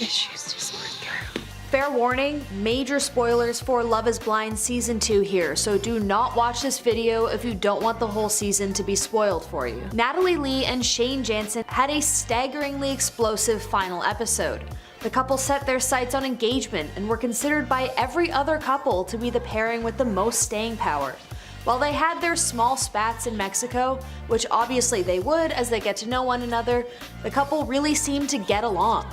issues to sort through. Fair warning, major spoilers for Love is Blind Season 2 here, so do not watch this video if you don't want the whole season to be spoiled for you. Natalie Lee and Shayne Jansen had a staggeringly explosive final episode. The couple set their sights on engagement and were considered by every other couple to be the pairing with the most staying power. While they had their small spats in Mexico, which obviously they would as they get to know one another, the couple really seemed to get along.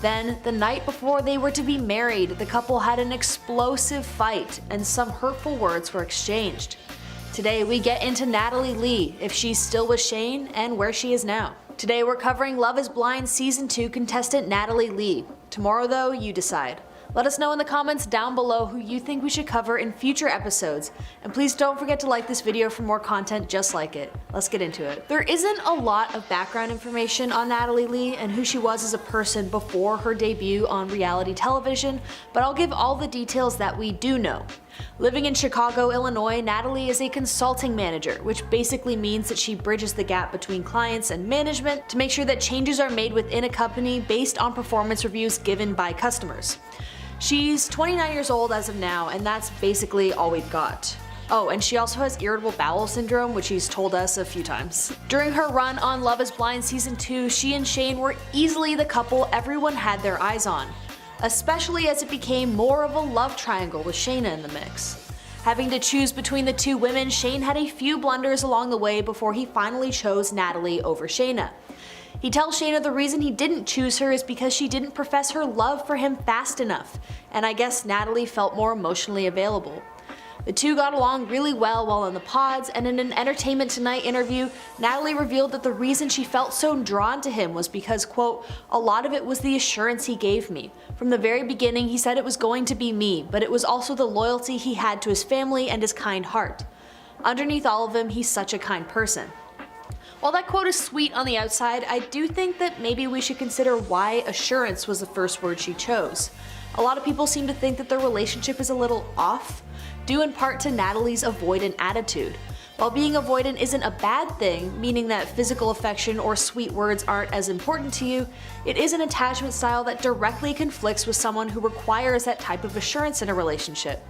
Then, the night before they were to be married, the couple had an explosive fight and some hurtful words were exchanged. Today we get into Natalie Lee, if she's still with Shayne, and where she is now. Today we're covering Love is Blind Season 2 contestant Natalie Lee. Tomorrow though, you decide. Let us know in the comments down below who you think we should cover in future episodes, and please don't forget to like this video for more content just like it. Let's get into it. There isn't a lot of background information on Natalie Lee and who she was as a person before her debut on reality television, but I'll give all the details that we do know. Living in Chicago, Illinois, Natalie is a consulting manager, which basically means that she bridges the gap between clients and management to make sure that changes are made within a company based on performance reviews given by customers. She's 29 years old as of now, and that's basically all we've got. Oh, and she also has irritable bowel syndrome, which she's told us a few times. During her run on Love is Blind Season 2, she and Shayne were easily the couple everyone had their eyes on, especially as it became more of a love triangle with Shaina in the mix. Having to choose between the two women, Shayne had a few blunders along the way before he finally chose Natalie over Shaina. He tells Shaina the reason he didn't choose her is because she didn't profess her love for him fast enough, and I guess Natalie felt more emotionally available. The two got along really well while in the pods, and in an Entertainment Tonight interview, Natalie revealed that the reason she felt so drawn to him was because, quote, a lot of it was the assurance he gave me. From the very beginning he said it was going to be me, but it was also the loyalty he had to his family and his kind heart. Underneath all of him, he's such a kind person. While that quote is sweet on the outside, I do think that maybe we should consider why assurance was the first word she chose. A lot of people seem to think that their relationship is a little off, due in part to Natalie's avoidant attitude. While being avoidant isn't a bad thing, meaning that physical affection or sweet words aren't as important to you, it is an attachment style that directly conflicts with someone who requires that type of assurance in a relationship.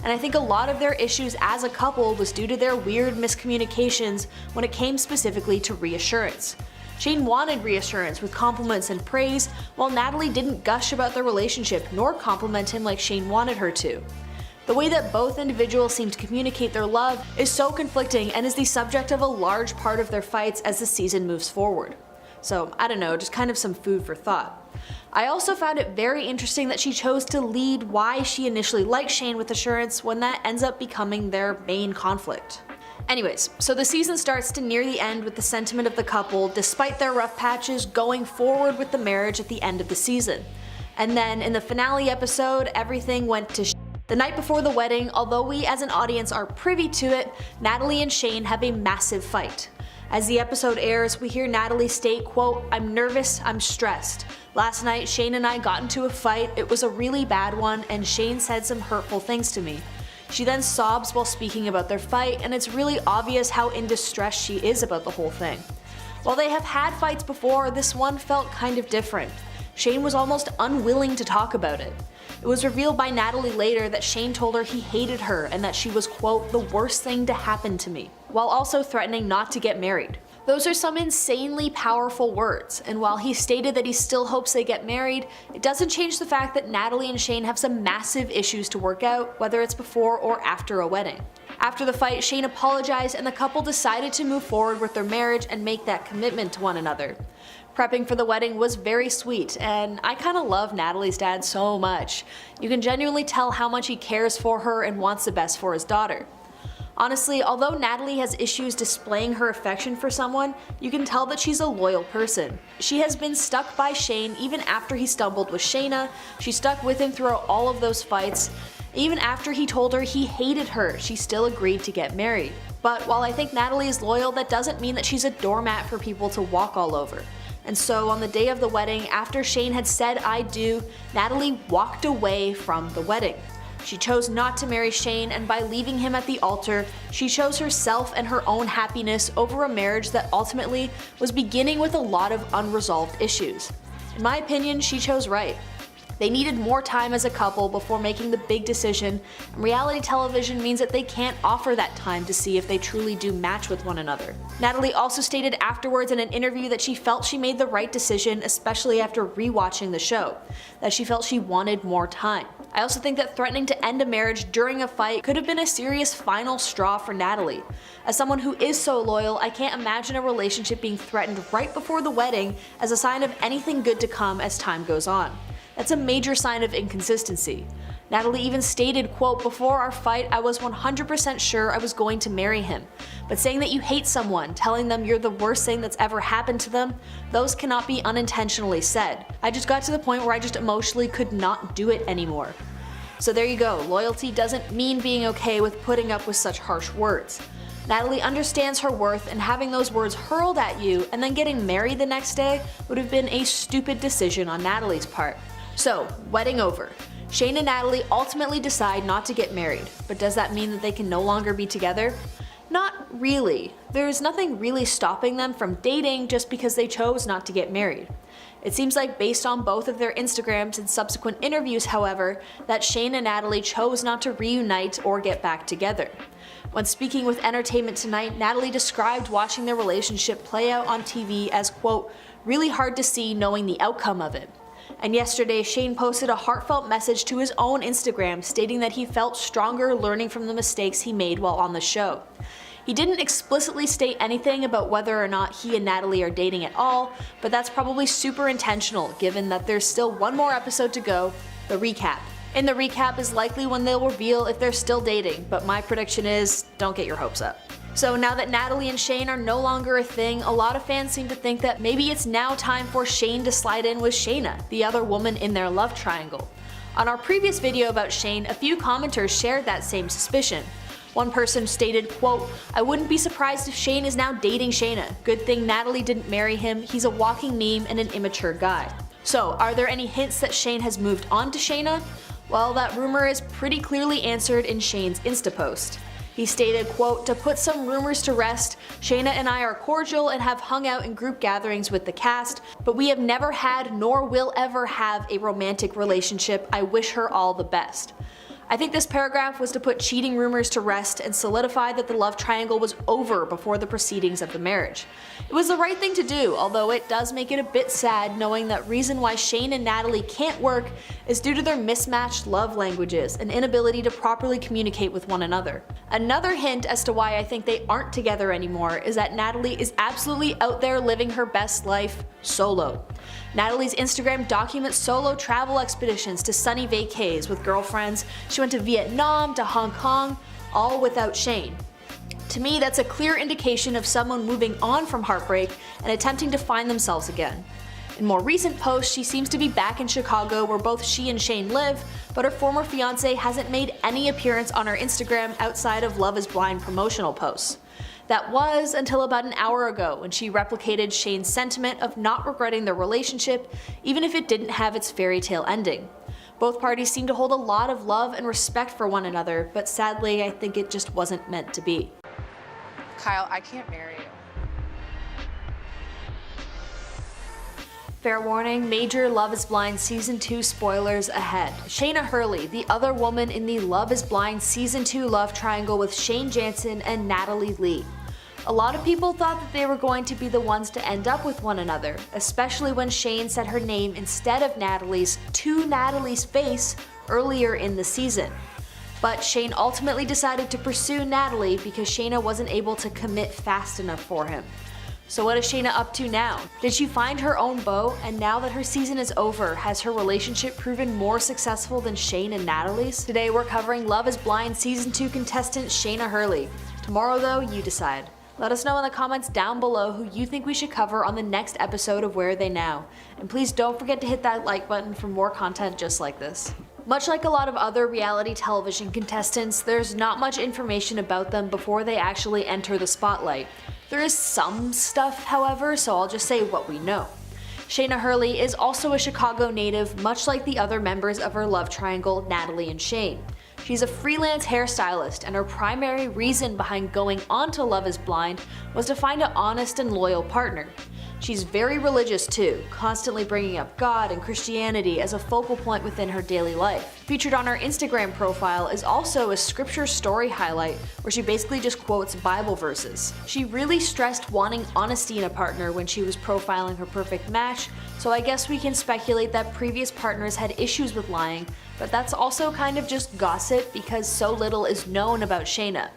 And I think a lot of their issues as a couple was due to their weird miscommunications when it came specifically to reassurance. Shayne wanted reassurance with compliments and praise, while Natalie didn't gush about their relationship nor compliment him like Shayne wanted her to. The way that both individuals seem to communicate their love is so conflicting and is the subject of a large part of their fights as the season moves forward. So, I don't know, just kind of some food for thought. I also found it very interesting that she chose to lead why she initially liked Shayne with assurance when that ends up becoming their main conflict. Anyways, so the season starts to near the end with the sentiment of the couple, despite their rough patches, going forward with the marriage at the end of the season. And then in the finale episode, everything went to shit. The night before the wedding, although we as an audience are privy to it, Natalie and Shayne have a massive fight. As the episode airs, we hear Natalie state, quote, "I'm nervous, I'm stressed. Last night, Shayne and I got into a fight, it was a really bad one, and Shayne said some hurtful things to me." She then sobs while speaking about their fight, and it's really obvious how in distress she is about the whole thing. While they have had fights before, this one felt kind of different. Shayne was almost unwilling to talk about it. It was revealed by Natalie later that Shayne told her he hated her and that she was, quote, "the worst thing to happen to me," while also threatening not to get married. Those are some insanely powerful words, and while he stated that he still hopes they get married, it doesn't change the fact that Natalie and Shayne have some massive issues to work out, whether it's before or after a wedding. After the fight, Shayne apologized and the couple decided to move forward with their marriage and make that commitment to one another. Prepping for the wedding was very sweet, and I kinda love Natalie's dad so much. You can genuinely tell how much he cares for her and wants the best for his daughter. Honestly, although Natalie has issues displaying her affection for someone, you can tell that she's a loyal person. She has been stuck by Shayne even after he stumbled with Shaina. She stuck with him throughout all of those fights. Even after he told her he hated her, she still agreed to get married. But while I think Natalie is loyal, that doesn't mean that she's a doormat for people to walk all over. And so on the day of the wedding, after Shayne had said "I do," Natalie walked away from the wedding. She chose not to marry Shayne, and by leaving him at the altar, she chose herself and her own happiness over a marriage that ultimately was beginning with a lot of unresolved issues. In my opinion, she chose right. They needed more time as a couple before making the big decision, and reality television means that they can't offer that time to see if they truly do match with one another. Natalie also stated afterwards in an interview that she felt she made the right decision, especially after rewatching the show, that she felt she wanted more time. I also think that threatening to end a marriage during a fight could have been a serious final straw for Natalie. As someone who is so loyal, I can't imagine a relationship being threatened right before the wedding as a sign of anything good to come as time goes on. That's a major sign of inconsistency. Natalie even stated, quote, "Before our fight, I was 100% sure I was going to marry him. But saying that you hate someone, telling them you're the worst thing that's ever happened to them, those cannot be unintentionally said. I just got to the point where I just emotionally could not do it anymore." So there you go, loyalty doesn't mean being okay with putting up with such harsh words. Natalie understands her worth, and having those words hurled at you and then getting married the next day would have been a stupid decision on Natalie's part. So, wedding over. Shayne and Natalie ultimately decide not to get married, but does that mean that they can no longer be together? Not really. There's nothing really stopping them from dating just because they chose not to get married. It seems like based on both of their Instagrams and subsequent interviews, however, that Shayne and Natalie chose not to reunite or get back together. When speaking with Entertainment Tonight, Natalie described watching their relationship play out on TV as, quote, "really hard to see knowing the outcome of it." And yesterday, Shayne posted a heartfelt message to his own Instagram stating that he felt stronger learning from the mistakes he made while on the show. He didn't explicitly state anything about whether or not he and Natalie are dating at all, but that's probably super intentional given that there's still one more episode to go, the recap. In the recap is likely when they'll reveal if they're still dating, but my prediction is, don't get your hopes up. So now that Natalie and Shayne are no longer a thing, a lot of fans seem to think that maybe it's now time for Shayne to slide in with Shaina, the other woman in their love triangle. On our previous video about Shayne, a few commenters shared that same suspicion. One person stated, quote, "I wouldn't be surprised if Shayne is now dating Shaina. Good thing Natalie didn't marry him, he's a walking meme and an immature guy." So, are there any hints that Shayne has moved on to Shaina? Well, that rumor is pretty clearly answered in Shayne's Insta post. He stated, quote, "To put some rumors to rest, Shaina and I are cordial and have hung out in group gatherings with the cast, but we have never had nor will ever have a romantic relationship. I wish her all the best." I think this paragraph was to put cheating rumors to rest and solidify that the love triangle was over before the proceedings of the marriage. It was the right thing to do, although it does make it a bit sad knowing that reason why Shayne and Natalie can't work is due to their mismatched love languages and inability to properly communicate with one another. Another hint as to why I think they aren't together anymore is that Natalie is absolutely out there living her best life solo. Natalie's Instagram documents solo travel expeditions to sunny vacays with girlfriends. She went to Vietnam, to Hong Kong, all without Shayne. To me, that's a clear indication of someone moving on from heartbreak and attempting to find themselves again. In more recent posts, she seems to be back in Chicago where both she and Shayne live, but her former fiancé hasn't made any appearance on her Instagram outside of Love is Blind promotional posts. That was until about an hour ago when she replicated Shayne's sentiment of not regretting their relationship, even if it didn't have its fairy tale ending. Both parties seem to hold a lot of love and respect for one another, but sadly I think it just wasn't meant to be. Kyle, I can't marry you. Fair warning, major Love is Blind Season 2 spoilers ahead. Shaina Hurley, the other woman in the Love is Blind Season 2 love triangle with Shayne Jansen and Natalie Lee. A lot of people thought that they were going to be the ones to end up with one another, especially when Shayne said her name instead of Natalie's to Natalie's face earlier in the season. But Shayne ultimately decided to pursue Natalie because Shaina wasn't able to commit fast enough for him. So what is Shaina up to now? Did she find her own beau, and now that her season is over, has her relationship proven more successful than Shayne and Natalie's? Today we're covering Love is Blind Season 2 contestant Shaina Hurley. Tomorrow though, you decide. Let us know in the comments down below who you think we should cover on the next episode of Where Are They Now? And please don't forget to hit that like button for more content just like this. Much like a lot of other reality television contestants, there's not much information about them before they actually enter the spotlight. There is some stuff, however, so I'll just say what we know. Shaina Hurley is also a Chicago native, much like the other members of her love triangle, Natalie and Shayne. She's a freelance hairstylist, and her primary reason behind going on to Love is Blind was to find an honest and loyal partner. She's very religious too, constantly bringing up God and Christianity as a focal point within her daily life. Featured on her Instagram profile is also a scripture story highlight where she basically just quotes Bible verses. She really stressed wanting honesty in a partner when she was profiling her perfect match, so I guess we can speculate that previous partners had issues with lying, but that's also kind of just gossip because so little is known about Shaina.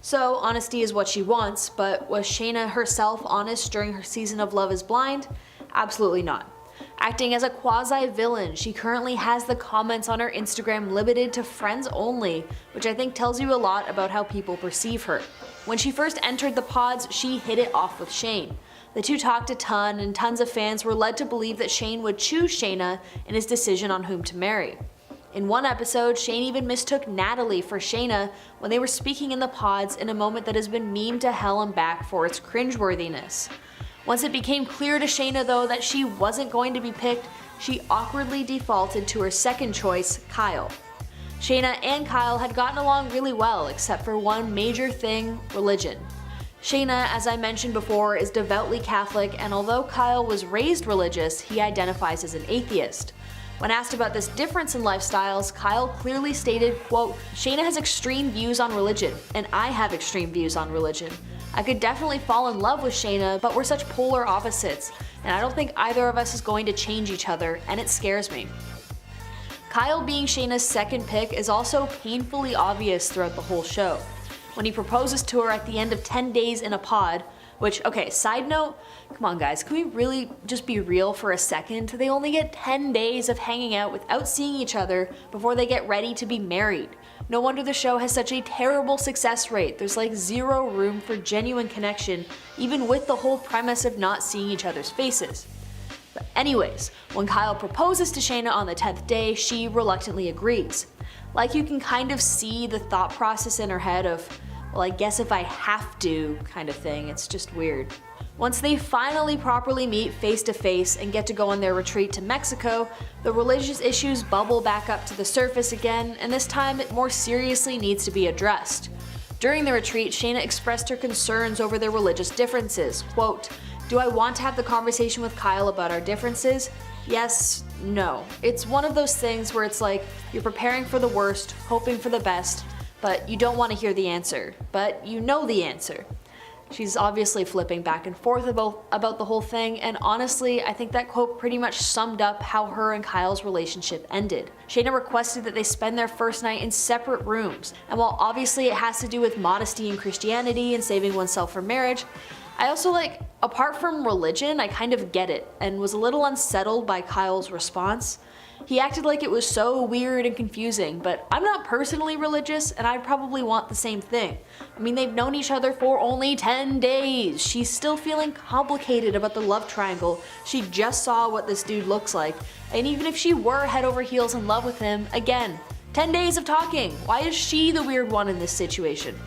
So honesty is what she wants, but was Shaina herself honest during her season of Love is Blind? Absolutely not. Acting as a quasi-villain, she currently has the comments on her Instagram limited to friends only, which I think tells you a lot about how people perceive her. When she first entered the pods, she hit it off with Shayne. The two talked a ton, and tons of fans were led to believe that Shayne would choose Shaina in his decision on whom to marry. In one episode, Shayne even mistook Natalie for Shaina when they were speaking in the pods in a moment that has been memed to hell and back for its cringeworthiness. Once it became clear to Shaina though that she wasn't going to be picked, she awkwardly defaulted to her second choice, Kyle. Shaina and Kyle had gotten along really well except for one major thing, religion. Shaina, as I mentioned before, is devoutly Catholic, and although Kyle was raised religious, he identifies as an atheist. When asked about this difference in lifestyles, Kyle clearly stated, quote, "Shaina has extreme views on religion, and I have extreme views on religion. I could definitely fall in love with Shaina, but we're such polar opposites, and I don't think either of us is going to change each other, and it scares me." Kyle being Shaina's second pick is also painfully obvious throughout the whole show. When he proposes to her at the end of 10 days in a pod, which, okay, side note, come on guys, can we really just be real for a second? They only get 10 days of hanging out without seeing each other before they get ready to be married. No wonder the show has such a terrible success rate. There's like zero room for genuine connection, even with the whole premise of not seeing each other's faces. But anyways, when Kyle proposes to Shaina on the 10th day, she reluctantly agrees. Like you can kind of see the thought process in her head of, well, I guess if I have to kind of thing. It's just weird. Once they finally properly meet face to face and get to go on their retreat to Mexico, the religious issues bubble back up to the surface again, and this time it more seriously needs to be addressed. During the retreat, Shaina expressed her concerns over their religious differences. Quote, "Do I want to have the conversation with Kyle about our differences? Yes, no. It's one of those things where it's like you're preparing for the worst, hoping for the best, but you don't want to hear the answer, but you know the answer." She's obviously flipping back and forth about the whole thing, and honestly, I think that quote pretty much summed up how her and Kyle's relationship ended. Shaina requested that they spend their first night in separate rooms, and while obviously it has to do with modesty and Christianity and saving oneself for marriage, I also apart from religion, I kind of get it, and was a little unsettled by Kyle's response. He acted like it was so weird and confusing, but I'm not personally religious, and I'd probably want the same thing. I mean, they've known each other for only 10 days. She's still feeling complicated about the love triangle. She just saw what this dude looks like, and even if she were head over heels in love with him, again, 10 days of talking. Why is she the weird one in this situation?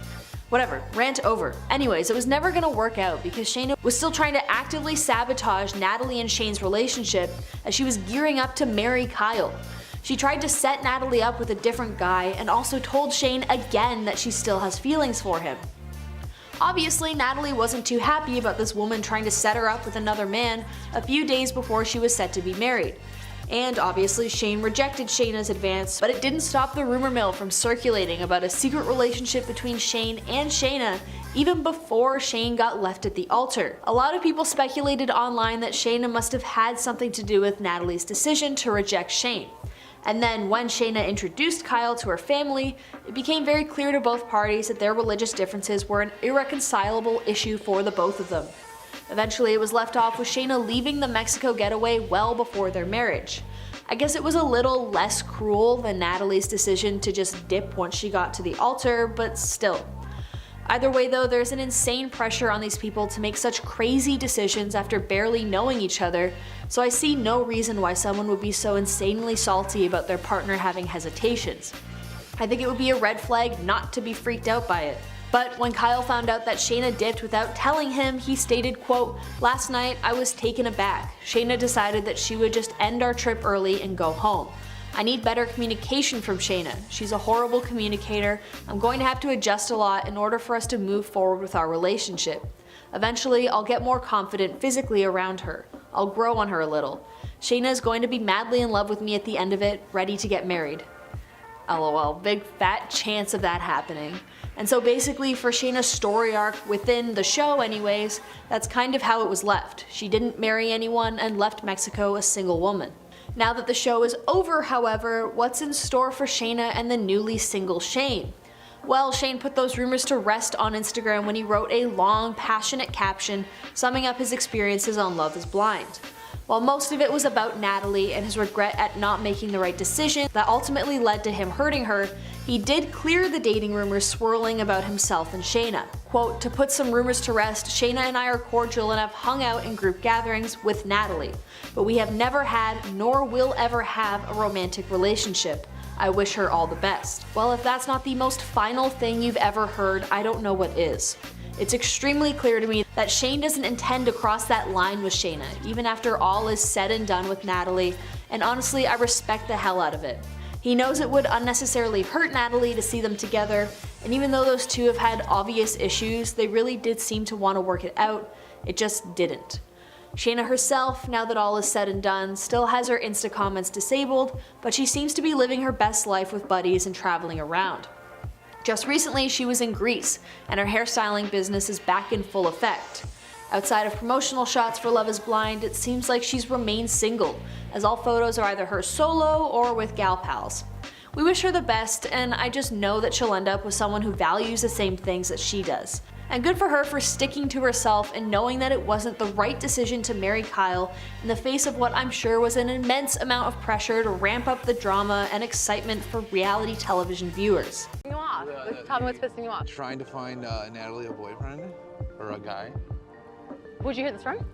Whatever, rant over. Anyways, it was never gonna work out because Shaina was still trying to actively sabotage Natalie and Shayne's relationship as she was gearing up to marry Kyle. She tried to set Natalie up with a different guy and also told Shayne again that she still has feelings for him. Obviously, Natalie wasn't too happy about this woman trying to set her up with another man a few days before she was set to be married. And obviously Shayne rejected Shaina's advance, but it didn't stop the rumor mill from circulating about a secret relationship between Shayne and Shaina even before Shayne got left at the altar. A lot of people speculated online that Shaina must have had something to do with Natalie's decision to reject Shayne. And then when Shaina introduced Kyle to her family, it became very clear to both parties that their religious differences were an irreconcilable issue for the both of them. Eventually it was left off with Shaina leaving the Mexico getaway well before their marriage. I guess it was a little less cruel than Natalie's decision to just dip once she got to the altar, but still. Either way though, there's an insane pressure on these people to make such crazy decisions after barely knowing each other, so I see no reason why someone would be so insanely salty about their partner having hesitations. I think it would be a red flag not to be freaked out by it. But when Kyle found out that Shaina dipped without telling him, he stated, quote, "Last night I was taken aback. Shaina decided that she would just end our trip early and go home. I need better communication from Shaina. She's a horrible communicator. I'm going to have to adjust a lot in order for us to move forward with our relationship. Eventually, I'll get more confident physically around her. I'll grow on her a little. Shaina is going to be madly in love with me at the end of it, ready to get married. LOL, big fat chance of that happening. And so basically for Shaina's story arc within the show anyways, that's kind of how it was left. She didn't marry anyone and left Mexico a single woman. Now that the show is over, however, what's in store for Shaina and the newly single Shayne? Well, Shayne put those rumors to rest on Instagram when he wrote a long, passionate caption summing up his experiences on Love is Blind. While most of it was about Natalie and his regret at not making the right decision that ultimately led to him hurting her, he did clear the dating rumors swirling about himself and Shaina. Quote, "To put some rumors to rest, Shaina and I are cordial and have hung out in group gatherings with Natalie, but we have never had nor will ever have a romantic relationship. I wish her all the best." Well, if that's not the most final thing you've ever heard, I don't know what is. It's extremely clear to me that Shayne doesn't intend to cross that line with Shaina, even after all is said and done with Natalie, and honestly, I respect the hell out of it. He knows it would unnecessarily hurt Natalie to see them together, and even though those two have had obvious issues, they really did seem to want to work it out. It just didn't. Shaina herself, now that all is said and done, still has her Insta comments disabled, but she seems to be living her best life with buddies and traveling around. Just recently, she was in Greece, and her hairstyling business is back in full effect. Outside of promotional shots for Love is Blind, it seems like she's remained single, as all photos are either her solo or with gal pals. We wish her the best, and I just know that she'll end up with someone who values the same things that she does. And good for her for sticking to herself and knowing that it wasn't the right decision to marry Kyle in the face of what I'm sure was an immense amount of pressure to ramp up the drama and excitement for reality television viewers. You off? Tell me what's pissing you off. Trying to find Natalie a boyfriend or a guy. Who'd you hear this from?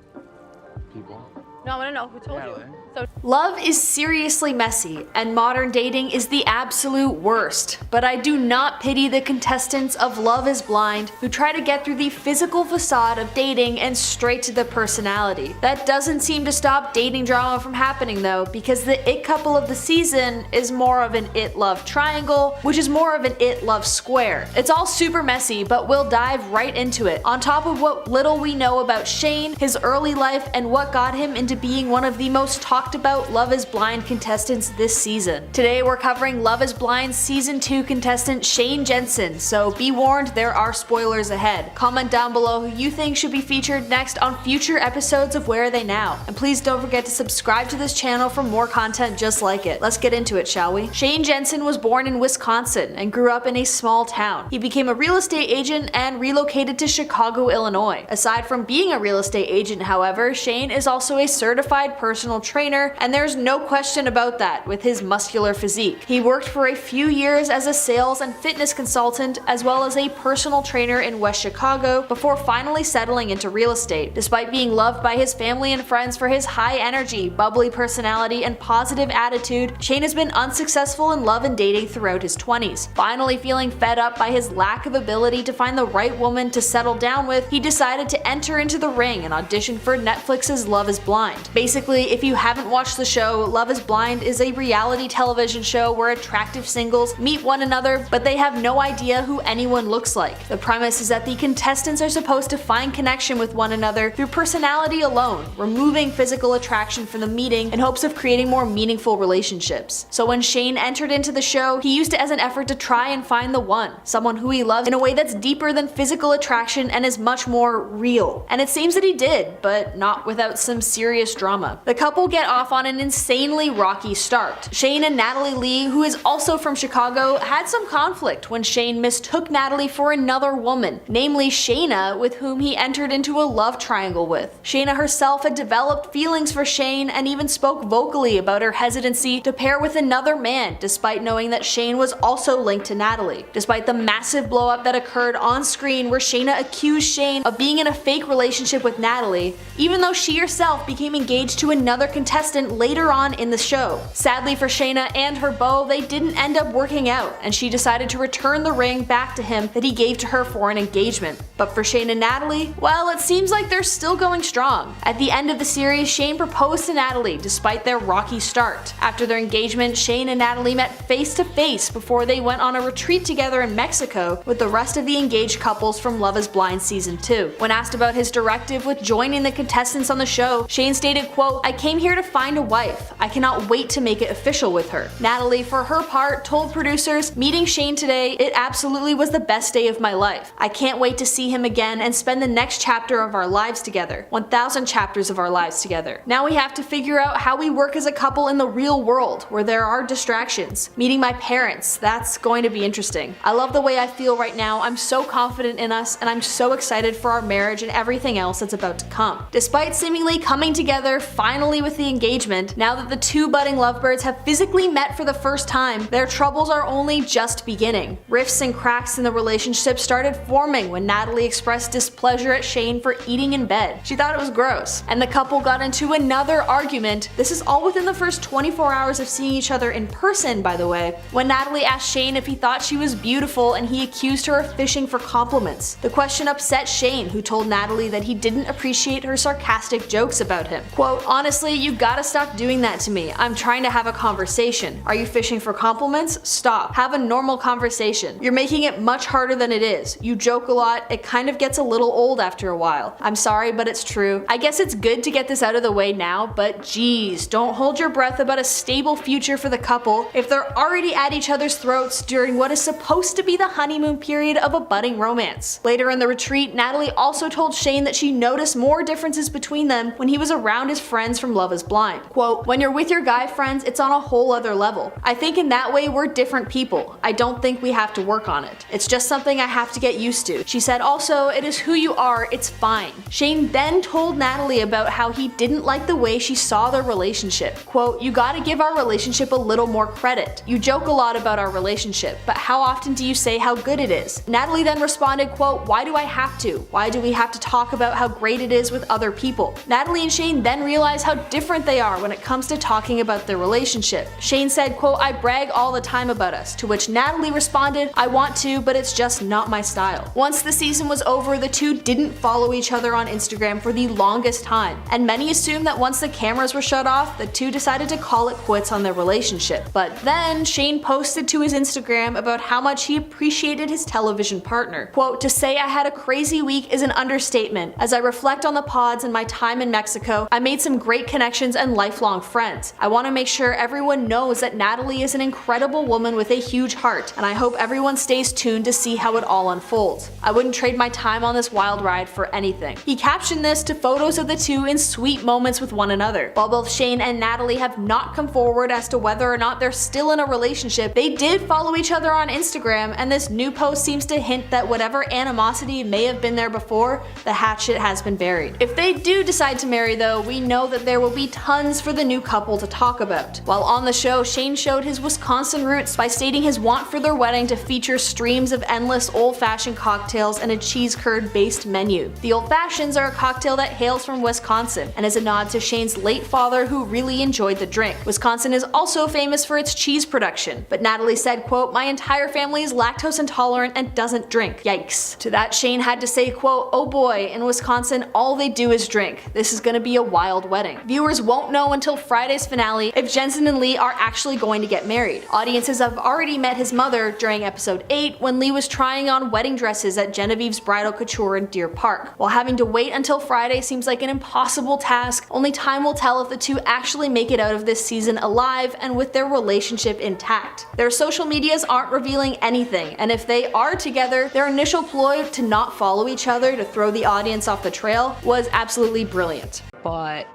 People. No, I want to know who told Natalie. you. So Love is seriously messy, and modern dating is the absolute worst, but I do not pity the contestants of Love is Blind who try to get through the physical facade of dating and straight to the personality. That doesn't seem to stop dating drama from happening though, because the it couple of the season is more of an it-love triangle, which is more of an it-love square. It's all super messy, but we'll dive right into it. On top of what little we know about Shayne, his early life, and what got him into being one of the most talked about Love is Blind contestants this season. Today we're covering Love is Blind Season 2 contestant Shayne Jansen, so be warned, there are spoilers ahead. Comment down below who you think should be featured next on future episodes of Where Are They Now? And please don't forget to subscribe to this channel for more content just like it. Let's get into it, shall we? Shayne Jansen was born in Wisconsin and grew up in a small town. He became a real estate agent and relocated to Chicago, Illinois. Aside from being a real estate agent, however, Shayne is also a certified personal trainer, and there's no question about that with his muscular physique. He worked for a few years as a sales and fitness consultant as well as a personal trainer in West Chicago before finally settling into real estate. Despite being loved by his family and friends for his high energy, bubbly personality, and positive attitude, Shayne has been unsuccessful in love and dating throughout his 20s. Finally feeling fed up by his lack of ability to find the right woman to settle down with, he decided to enter into the ring and audition for Netflix's Love is Blind. Basically, if you haven't watched the show, Love is Blind is a reality television show where attractive singles meet one another, but they have no idea who anyone looks like. The premise is that the contestants are supposed to find connection with one another through personality alone, removing physical attraction from the meeting in hopes of creating more meaningful relationships. So when Shayne entered into the show, he used it as an effort to try and find the one, someone who he loves in a way that's deeper than physical attraction and is much more real. And it seems that he did, but not without some serious drama. The couple get off on an insanely rocky start. Shayne and Natalie Lee, who is also from Chicago, had some conflict when Shayne mistook Natalie for another woman, namely Shaina, with whom he entered into a love triangle with. Shaina herself had developed feelings for Shayne and even spoke vocally about her hesitancy to pair with another man, despite knowing that Shayne was also linked to Natalie. Despite the massive blow up that occurred on screen where Shaina accused Shayne of being in a fake relationship with Natalie, even though she herself became became engaged to another contestant later on in the show. Sadly for Shaina and her beau, they didn't end up working out, and she decided to return the ring back to him that he gave to her for an engagement. But for Shayne and Natalie, well, it seems like they're still going strong. At the end of the series, Shayne proposed to Natalie despite their rocky start. After their engagement, Shayne and Natalie met face to face before they went on a retreat together in Mexico with the rest of the engaged couples from Love is Blind Season 2. When asked about his directive with joining the contestants on the show, Shayne stated, quote, "I came here to find a wife. I cannot wait to make it official with her." Natalie, for her part, told producers, "Meeting Shayne today, it absolutely was the best day of my life. I can't wait to see him again and spend the next chapter of our lives together. 1,000 chapters of our lives together. Now we have to figure out how we work as a couple in the real world, where there are distractions. Meeting my parents, that's going to be interesting. I love the way I feel right now. I'm so confident in us, and I'm so excited for our marriage and everything else that's about to come." Despite seemingly coming together finally with the engagement, now that the two budding lovebirds have physically met for the first time, their troubles are only just beginning. Rifts and cracks in the relationship started forming when Natalie expressed displeasure at Shayne for eating in bed. She thought it was gross. And the couple got into another argument. This is all within the first 24 hours of seeing each other in person, by the way, when Natalie asked Shayne if he thought she was beautiful and he accused her of fishing for compliments. The question upset Shayne, who told Natalie that he didn't appreciate her sarcastic jokes about him. Quote, "Honestly, you gotta stop doing that to me. I'm trying to have a conversation. Are you fishing for compliments? Stop. Have a normal conversation. You're making it much harder than it is. You joke a lot. It kind of gets a little old after a while. I'm sorry, but it's true. I guess it's good to get this out of the way now, but geez, don't hold your breath about a stable future for the couple if they're already at each other's throats during what is supposed to be the honeymoon period of a budding romance." Later in the retreat, Natalie also told Shayne that she noticed more differences between them when he was around his friends from Love is Blind. Quote, "When you're with your guy friends, it's on a whole other level. I think in that way we're different people. I don't think we have to work on it. It's just something I have to get used to." She said also, "It is who you are, it's fine." Shayne then told Natalie about how he didn't like the way she saw their relationship. Quote, "You gotta give our relationship a little more credit. You joke a lot about our relationship, but how often do you say how good it is?" Natalie then responded, quote, "Why do I have to? Why do we have to talk about how great it is with other people?" Natalie and Shayne then realized how different they are when it comes to talking about their relationship. Shayne said, quote, "I brag all the time about us," to which Natalie responded, "I want to, but it's just not my style." Once the season was over, the two didn't follow each other on Instagram for the longest time, and many assumed that once the cameras were shut off, the two decided to call it quits on their relationship. But then Shayne posted to his Instagram about how much he appreciated his television partner. Quote, "To say I had a crazy week is an understatement. As I reflect on the pods and my time in Mexico, I made some great connections and lifelong friends. I want to make sure everyone knows that Natalie is an incredible woman with a huge heart, and I hope everyone stays tuned to see how it all unfolds. I wouldn't trade my time on this wild ride for anything." He captioned this to photos of the two in sweet moments with one another. While both Shayne and Natalie have not come forward as to whether or not they're still in a relationship, they did follow each other on Instagram, and this new post seems to hint that whatever animosity may have been there before, the hatchet has been buried. If they do decide to marry though, we know that there will be tons for the new couple to talk about. While on the show, Shayne showed his Wisconsin roots by stating his want for their wedding to feature streams of endless old-fashioned cocktails and a cheese curd based menu. The Old Fashions are a cocktail that hails from Wisconsin and is a nod to Shayne's late father, who really enjoyed the drink. Wisconsin is also famous for its cheese production, but Natalie said, quote, "My entire family is lactose intolerant and doesn't drink. Yikes." To that, Shayne had to say, quote, "Oh boy, in Wisconsin all they do is drink. This is gonna be a wild wedding." Viewers won't know until Friday's finale if Jansen and Lee are actually going to get married. Audiences have already met his mother during episode 8 when Lee was trying on wedding dresses at Genevieve's Bridal Couture in Deer Park. While having to wait until Friday seems like an impossible task, only time will tell if the two actually make it out of this season alive and with their relationship intact. Their social medias aren't revealing anything, and if they are together, their initial ploy to not follow each other to throw the audience off the trail was absolutely brilliant. But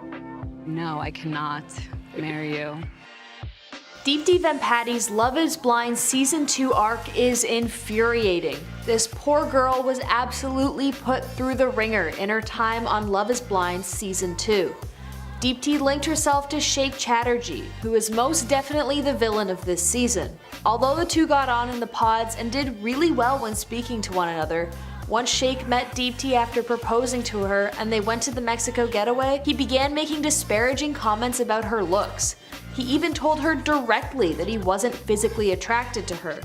no, I cannot marry you. Deep and Patty's Love is Blind Season 2 arc is infuriating. This poor girl was absolutely put through the ringer in her time on Love is Blind Season 2. Deepti linked herself to Sheikh Chatterjee, who is most definitely the villain of this season. Although the two got on in the pods and did really well when speaking to one another, Once Shayne met Deepti after proposing to her and they went to the Mexico getaway, he began making disparaging comments about her looks. He even told her directly that he wasn't physically attracted to her.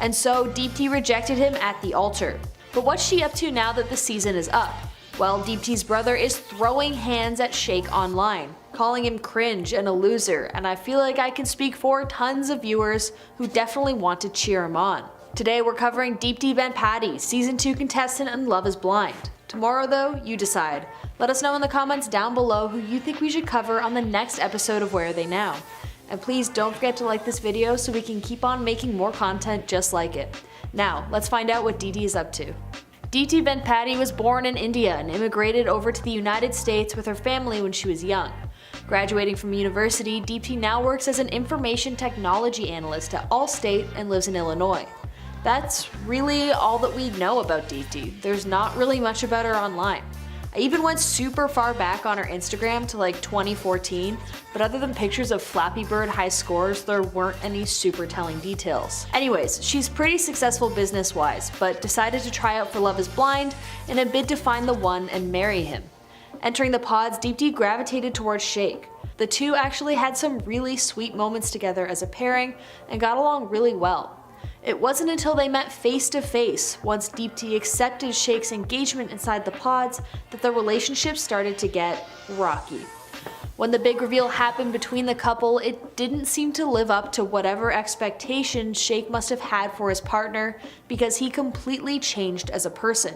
And so Deepti rejected him at the altar. But what's she up to now that the season is up? Well, Deepti's brother is throwing hands at Shayne online, calling him cringe and a loser, and I feel like I can speak for tons of viewers who definitely want to cheer him on. Today we're covering Deepti Benpati, Season 2 contestant on Love is Blind. Tomorrow though, you decide. Let us know in the comments down below who you think we should cover on the next episode of Where Are They Now? And please don't forget to like this video so we can keep on making more content just like it. Now, let's find out what Deepti is up to. Deepti Benpati was born in India and immigrated over to the United States with her family when she was young. Graduating from university, Deepti now works as an information technology analyst at Allstate and lives in Illinois. That's really all that we know about Deepti. There's not really much about her online. I even went super far back on her Instagram to like 2014, but other than pictures of Flappy Bird high scores, there weren't any super telling details. Anyways, she's pretty successful business-wise, but decided to try out for Love is Blind in a bid to find the one and marry him. Entering the pods, Deepti gravitated towards Shayne. The two actually had some really sweet moments together as a pairing and got along really well. It wasn't until they met face to face, once Deepti accepted Shayne's engagement inside the pods, that the relationship started to get rocky. When the big reveal happened between the couple, it didn't seem to live up to whatever expectations Shayne must have had for his partner, because he completely changed as a person.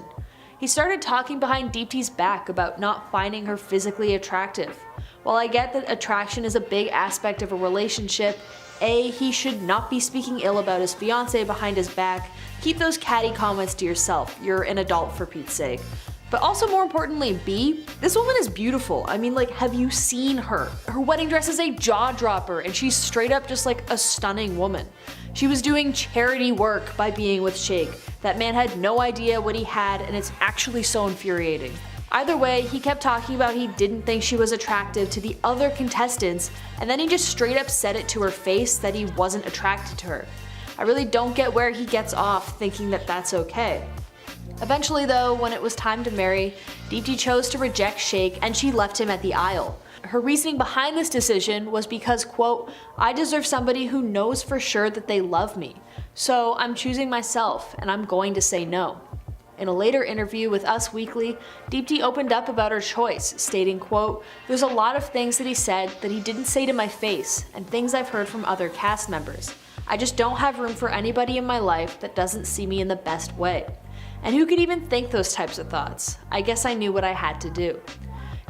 He started talking behind Deepti's back about not finding her physically attractive. While I get that attraction is a big aspect of a relationship, A, he should not be speaking ill about his fiancée behind his back. Keep those catty comments to yourself, you're an adult for Pete's sake. But also more importantly, B, this woman is beautiful. I mean, like, have you seen her? Her wedding dress is a jaw dropper and she's straight up just like a stunning woman. She was doing charity work by being with Shayne. That man had no idea what he had and it's actually so infuriating. Either way, he kept talking about he didn't think she was attractive to the other contestants, and then he just straight up said it to her face that he wasn't attracted to her. I really don't get where he gets off thinking that that's okay. Eventually though, when it was time to marry, Deepti chose to reject Shayne and she left him at the aisle. Her reasoning behind this decision was because, quote, I deserve somebody who knows for sure that they love me. So I'm choosing myself and I'm going to say no. In a later interview with Us Weekly, Deepti opened up about her choice, stating, quote, there's a lot of things that he said that he didn't say to my face, and things I've heard from other cast members. I just don't have room for anybody in my life that doesn't see me in the best way. And who could even think those types of thoughts? I guess I knew what I had to do.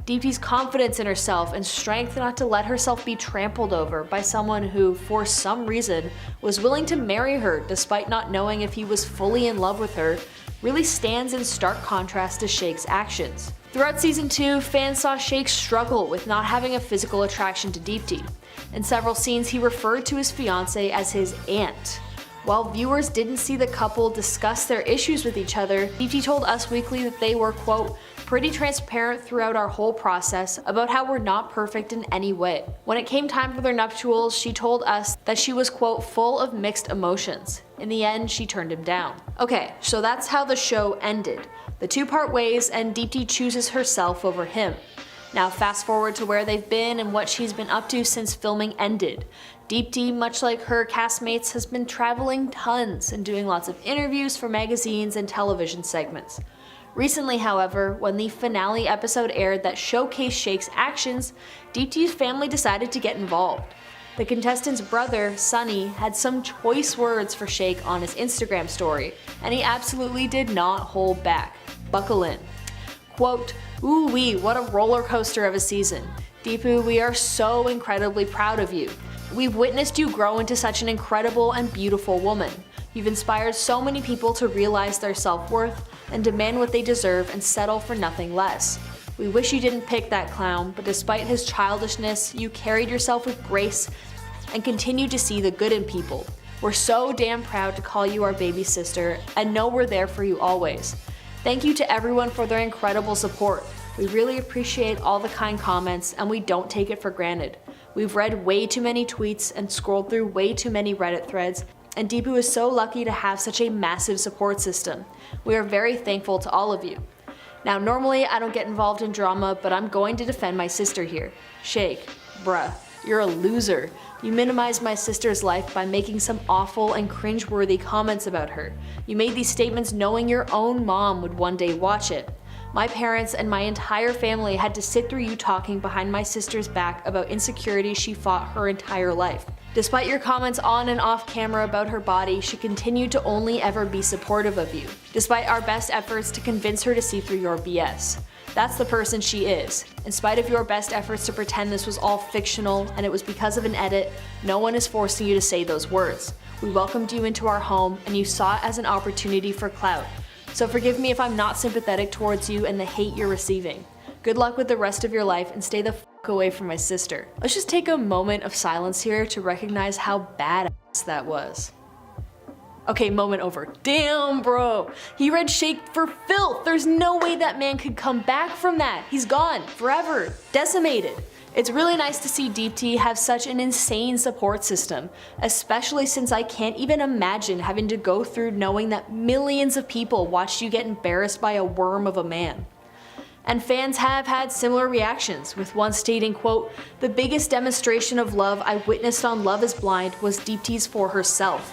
Deepti's confidence in herself and strength not to let herself be trampled over by someone who, for some reason, was willing to marry her despite not knowing if he was fully in love with her, really stands in stark contrast to Shayne's actions. Throughout Season 2, fans saw Shayne struggle with not having a physical attraction to Deepti. In several scenes, he referred to his fiancée as his aunt. While viewers didn't see the couple discuss their issues with each other, Deepti told Us Weekly that they were, quote, pretty transparent throughout our whole process about how we're not perfect in any way. When it came time for their nuptials, she told us that she was, quote, full of mixed emotions. In the end, she turned him down. Okay, so that's how the show ended. The two part ways and Deepti chooses herself over him. Now fast forward to where they've been and what she's been up to since filming ended. Deepti, much like her castmates, has been traveling tons and doing lots of interviews for magazines and television segments. Recently, however, when the finale episode aired that showcased Shayne's actions, Deepti's family decided to get involved. The contestant's brother, Sonny, had some choice words for Shayne on his Instagram story, and he absolutely did not hold back. Buckle in. Quote, ooh wee, what a roller coaster of a season. Deepu, we are so incredibly proud of you. We've witnessed you grow into such an incredible and beautiful woman. You've inspired so many people to realize their self-worth and demand what they deserve and settle for nothing less. We wish you didn't pick that clown, but despite his childishness, you carried yourself with grace and continued to see the good in people. We're so damn proud to call you our baby sister and know we're there for you always. Thank you to everyone for their incredible support. We really appreciate all the kind comments and we don't take it for granted. We've read way too many tweets and scrolled through way too many Reddit threads, and Deepu is so lucky to have such a massive support system. We are very thankful to all of you. Now normally I don't get involved in drama, but I'm going to defend my sister here. Shake, bruh, you're a loser. You minimized my sister's life by making some awful and cringeworthy comments about her. You made these statements knowing your own mom would one day watch it. My parents and my entire family had to sit through you talking behind my sister's back about insecurities she fought her entire life. Despite your comments on and off camera about her body, she continued to only ever be supportive of you, despite our best efforts to convince her to see through your BS. That's the person she is. In spite of your best efforts to pretend this was all fictional and it was because of an edit, no one is forcing you to say those words. We welcomed you into our home and you saw it as an opportunity for clout. So forgive me if I'm not sympathetic towards you and the hate you're receiving. Good luck with the rest of your life and stay the f away from my sister. Let's just take a moment of silence here to recognize how badass that was. Okay, moment over. Damn, bro. He read Shake for filth. There's no way that man could come back from that. He's gone forever, decimated. It's really nice to see Deepti have such an insane support system, especially since I can't even imagine having to go through knowing that millions of people watched you get embarrassed by a worm of a man. And fans have had similar reactions, with one stating, quote, "The biggest demonstration of love I witnessed on Love is Blind was Deepti's for herself."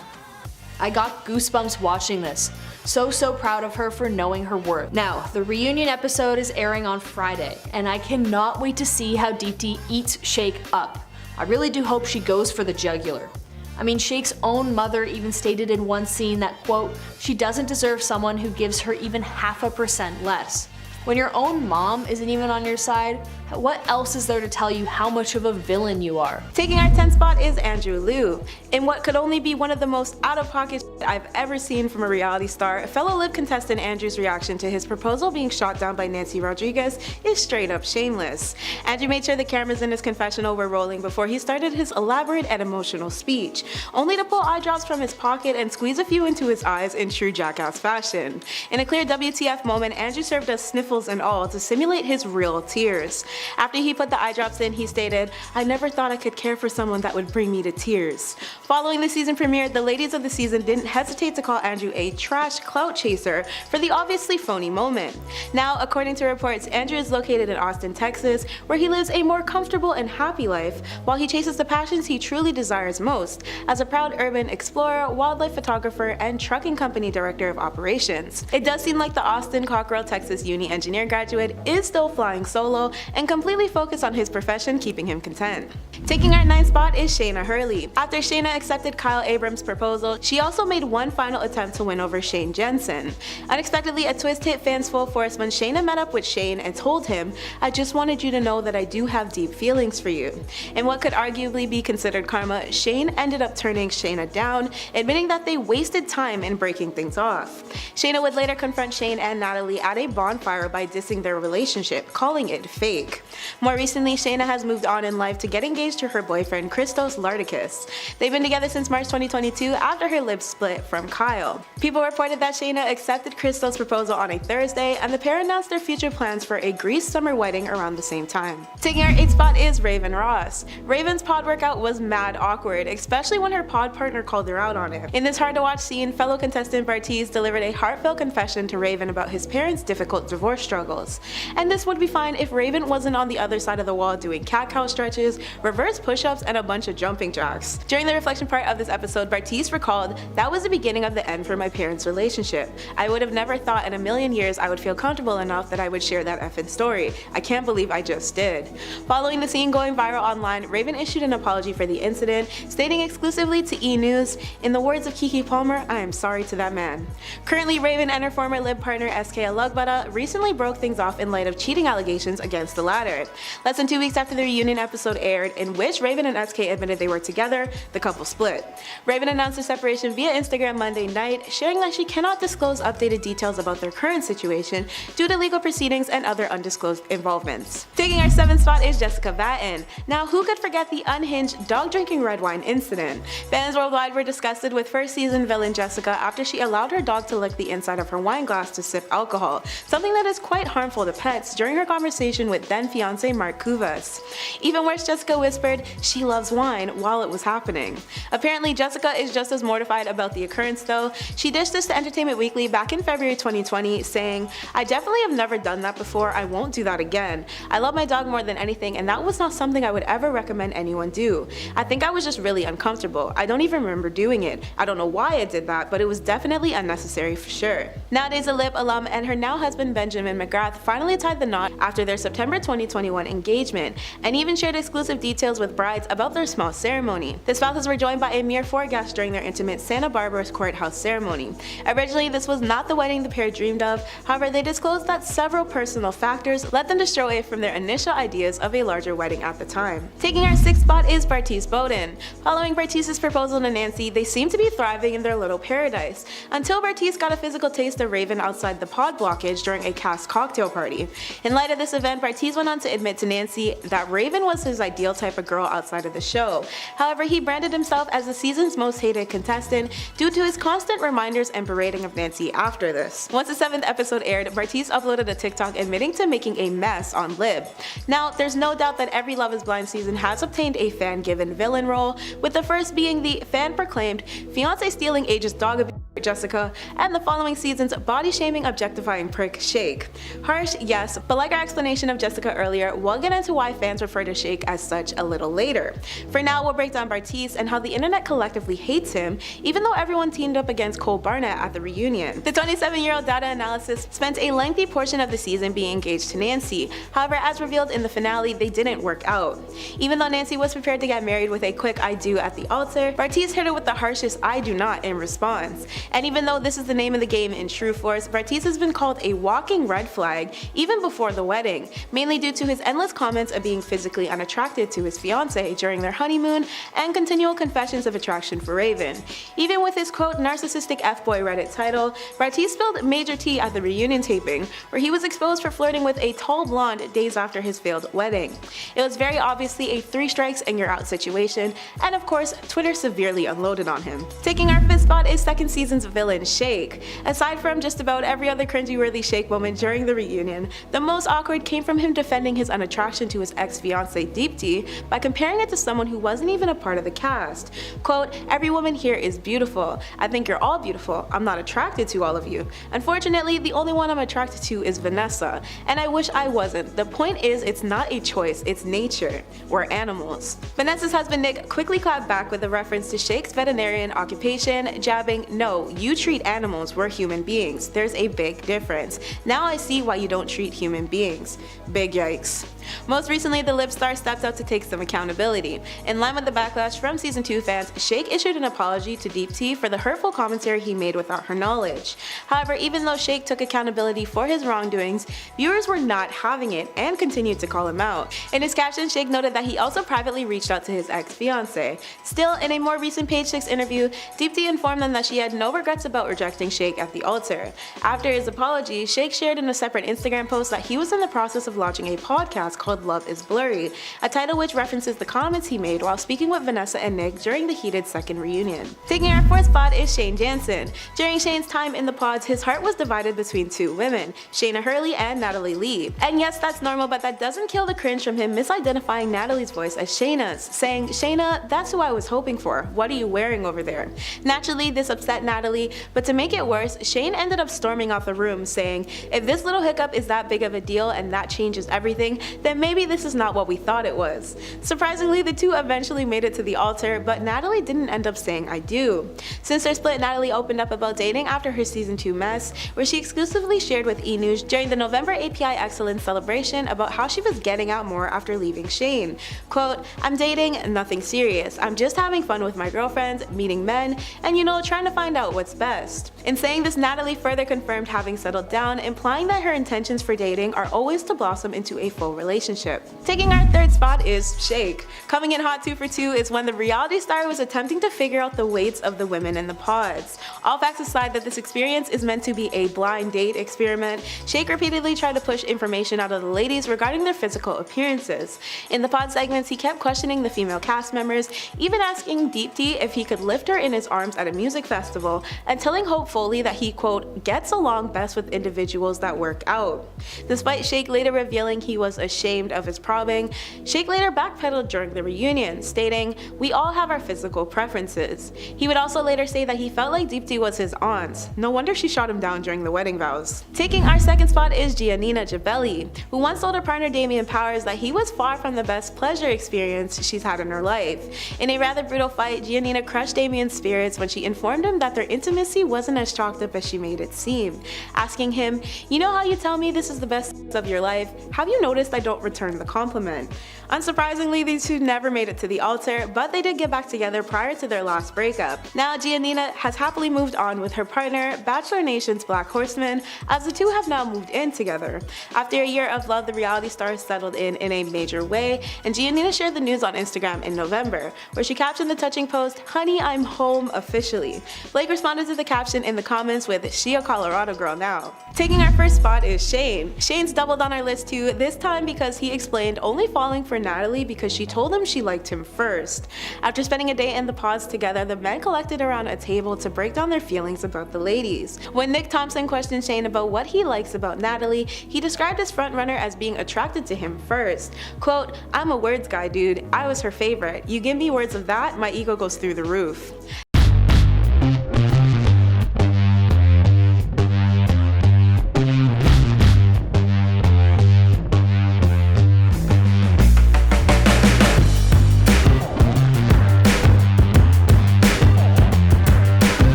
I got goosebumps watching this. So proud of her for knowing her worth. Now, the reunion episode is airing on Friday, and I cannot wait to see how Deepti eats Shake up. I really do hope she goes for the jugular. I mean, Shake's own mother even stated in one scene that, quote, "She doesn't deserve someone who gives her even 0.5% less." When your own mom isn't even on your side, what else is there to tell you how much of a villain you are? Taking our 10th spot is Andrew Liu. In what could only be one of the most out-of-pocket I've ever seen from a reality star, fellow Lib contestant Andrew's reaction to his proposal being shot down by Nancy Rodriguez is straight up shameless. Andrew made sure the cameras in his confessional were rolling before he started his elaborate and emotional speech, only to pull eye drops from his pocket and squeeze a few into his eyes in true jackass fashion. In a clear WTF moment, Andrew served us sniffles and all to simulate his real tears. After he put the eye drops in, he stated, "I never thought I could care for someone that would bring me to tears." Following the season premiere, the ladies of the season didn't hesitate to call Andrew a trash clout chaser for the obviously phony moment. Now, according to reports, Andrew is located in Austin, Texas, where he lives a more comfortable and happy life while he chases the passions he truly desires most as a proud urban explorer, wildlife photographer, and trucking company director of operations. It does seem like the Austin Cockrell, Texas Uni engineer graduate is still flying solo and completely focused on his profession, keeping him content. Taking our 9th spot is Shaina Hurley. After Shaina accepted Kyle Abrams' proposal, she also made one final attempt to win over Shayne Jansen. Unexpectedly, a twist hit fans full force when Shaina met up with Shayne and told him, "I just wanted you to know that I do have deep feelings for you." In what could arguably be considered karma, Shayne ended up turning Shaina down, admitting that they wasted time in breaking things off. Shaina would later confront Shayne and Natalie at a bonfire by dissing their relationship, calling it fake. More recently, Shaina has moved on in life to get engaged to her boyfriend Christos Lardikis. They've been together since March 2022 after her lips split from Kyle. People reported that Shaina accepted Christos' proposal on a Thursday, and the pair announced their future plans for a Greece summer wedding around the same time. Taking our 8th spot is Raven Ross. Raven's pod workout was mad awkward, especially when her pod partner called her out on it. In this hard to watch scene, fellow contestant Bartiz delivered a heartfelt confession to Raven about his parents' difficult divorce struggles. And this would be fine if Raven wasn't on the other side of the wall doing cat-cow stretches, reverse push-ups, and a bunch of jumping jacks. During the reflection part of this episode, Bartiz recalled, "That was the beginning of the end for my parents' relationship. I would have never thought in a million years I would feel comfortable enough that I would share that effing story. I can't believe I just did." Following the scene going viral online, Raven issued an apology for the incident, stating exclusively to E! News, "In the words of Keke Palmer, I am sorry to that man." Currently, Raven and her former Lib partner SK Alugbada recently broke things off in light of cheating allegations against the latter. Less than 2 weeks after the reunion episode aired, in which Raven and SK admitted they were together, the couple split. Raven announced their separation via Instagram Monday night, sharing that she cannot disclose updated details about their current situation due to legal proceedings and other undisclosed involvements. Taking our 7th spot is Jessica Batten. Now, who could forget the unhinged dog-drinking red wine incident? Fans worldwide were disgusted with first season villain Jessica after she allowed her dog to lick the inside of her wine glass to sip alcohol, something that is quite harmful to pets during her conversation with then fiance Mark Cuvas. Even worse, Jessica whispered she loves wine while it was happening. Apparently, Jessica is just as mortified about the occurrence though. She dished this to Entertainment Weekly back in February 2020, saying, "I definitely have never done that before. I won't do that again. I love my dog more than anything, and that was not something I would ever recommend anyone do. I think I was just really uncomfortable. I don't even remember doing it. I don't know why I did that, but it was definitely unnecessary for sure." Nowadays, a Lip alum and her now husband Benjamin McGrath finally tied the knot after their September 2021 engagement, and even shared exclusive details with brides about their small ceremony. The spouses were joined by a mere 4 guests during their intimate Santa Barbara courthouse ceremony. Originally, this was not the wedding the pair dreamed of. However, they disclosed that several personal factors led them to stray away from their initial ideas of a larger wedding at the time. Taking our 6th spot is Bartise Bowden. Following Bartise's proposal to Nancy, they seemed to be thriving in their little paradise, until Bartise got a physical taste of Raven outside the pod blockage during a cast cocktail party. In light of this event, Bartise went on to admit to Nancy that Raven was his ideal type of girl outside of the show. However, he branded himself as the season's most hated contestant due to his constant reminders and berating of Nancy after this. Once the 7th episode aired, Bartise uploaded a TikTok admitting to making a mess on Lib. Now, there's no doubt that every Love is Blind season has obtained a fan-given villain role, with the first being the fan-proclaimed fiance-stealing ageist dog abuse Jessica, and the following season's body-shaming, objectifying prick Shake. Harsh, yes, but like our explanation of Jessica earlier, we'll get into why fans refer to Shake as such a little later. For now, we'll break down Bartise and how the internet collectively hates him, even though everyone teamed up against Cole Barnett at the reunion. The 27-year-old data analyst spent a lengthy portion of the season being engaged to Nancy. However, as revealed in the finale, they didn't work out. Even though Nancy was prepared to get married with a quick "I do" at the altar, Bartise hit her with the harshest "I do not" in response. And even though this is the name of the game in true force, Bartise has been called a walking red flag even before the wedding, mainly due to his endless comments of being physically unattracted to his fiancée during their honeymoon and continual confessions of attraction for Raven. Even with his quote narcissistic F-boy Reddit title, Bartise spilled major tea at the reunion taping, where he was exposed for flirting with a tall blonde days after his failed wedding. It was very obviously a 3 strikes and you're out situation, and of course, Twitter severely unloaded on him. Taking our 5th spot is 2nd season's villain Shake. Aside from just about every other cringy-worthy Shake moment during the reunion, the most awkward came from him defending his unattraction to his ex-fiancée Deepti by comparing it to someone who wasn't even a part of the cast. Quote, "Every woman here is beautiful. I think you're all beautiful. I'm not attracted to all of you. Unfortunately, the only one I'm attracted to is Vanessa, and I wish I wasn't. The point is, it's not a choice, it's nature. We're animals." Vanessa's husband Nick quickly clapped back with a reference to Shake's veterinarian occupation, jabbing, "No, you treat animals, we're human beings. There's a big difference. Now I see why you don't treat human beings." Big yikes. Most recently, the Lip star stepped up to take some accountability. In line with the backlash from season 2 fans, Shake issued an apology to Deepti for the hurtful commentary he made without her knowledge. However, even though Shake took accountability for his wrongdoings, viewers were not having it and continued to call him out. In his caption, Shake noted that he also privately reached out to his ex-fiancée. Still, in a more recent Page 6 interview, Deepti informed them that she had no regrets about rejecting Shake at the altar. After his apology, Shake shared in a separate Instagram post that he was in the process of launching a podcast called Love is Blurry, a title which references the comments he made while speaking with Vanessa and Nick during the heated second reunion. Taking our 4th spot is Shayne Jansen. During Shayne's time in the pods, his heart was divided between 2 women, Shaina Hurley and Natalie Lee. And yes, that's normal, but that doesn't kill the cringe from him misidentifying Natalie's voice as Shayna's, saying, "Shayna, that's who I was hoping for. What are you wearing over there?" Naturally, this upset Natalie, but to make it worse, Shayne ended up storming out the room, saying, "If this little hiccup is that big of a deal and that changes everything, then maybe this is not what we thought it was." Surprisingly, the two eventually made it to the altar, but Natalie didn't end up saying "I do." Since their split, Natalie opened up about dating after her season 2 mess, where she exclusively shared with E! News during the November API Excellence celebration about how she was getting out more after leaving Shayne. Quote, "I'm dating, nothing serious. I'm just having fun with my girlfriends, meeting men, and trying to find out what's best." In saying this, Natalie further confirmed having settled down, implying that her intentions for dating are always to blossom into a full relationship. relationship. Taking our third spot is Shake. Coming in hot 2 for 2 is when the reality star was attempting to figure out the weights of the women in the pods. All facts aside that this experience is meant to be a blind date experiment, Shake repeatedly tried to push information out of the ladies regarding their physical appearances. In the pod segments, he kept questioning the female cast members, even asking Deepti if he could lift her in his arms at a music festival, and telling Hope Foley that he, quote, gets along best with individuals that work out. Despite Shake later revealing he was ashamed of his probing, Shake later backpedaled during the reunion, stating, "We all have our physical preferences." He would also later say that he felt like Deepti was his aunt. No wonder she shot him down during the wedding vows. Taking our second spot is Giannina Gibelli, who once told her partner Damian Powers that he was far from the best pleasure experience she's had in her life. In a rather brutal fight, Giannina crushed Damian's spirits when she informed him that their intimacy wasn't as chalked up as she made it seem, asking him, "You know how you tell me this is the best of your life? Have you noticed I don't return the compliment?" Unsurprisingly, these two never made it to the altar, but they did get back together prior to their last breakup. Now Giannina has happily moved on with her partner, Bachelor Nation's Black Horseman, as the two have now moved in together. After a year of love, the reality star settled in a major way, and Giannina shared the news on Instagram in November, where she captioned the touching post, "Honey, I'm home officially." Blake responded to the caption in the comments with, "She a Colorado girl now." Taking our first spot is Shayne. Shayne's doubled on our list too, this time because he explained only falling for Natalie because she told him she liked him first. After spending a day in the pods together, the men collected around a table to break down their feelings about the ladies. When Nick Thompson questioned Shayne about what he likes about Natalie, he described his frontrunner as being attracted to him first. Quote, "I'm a words guy, dude. I was her favorite. You give me words of that, my ego goes through the roof."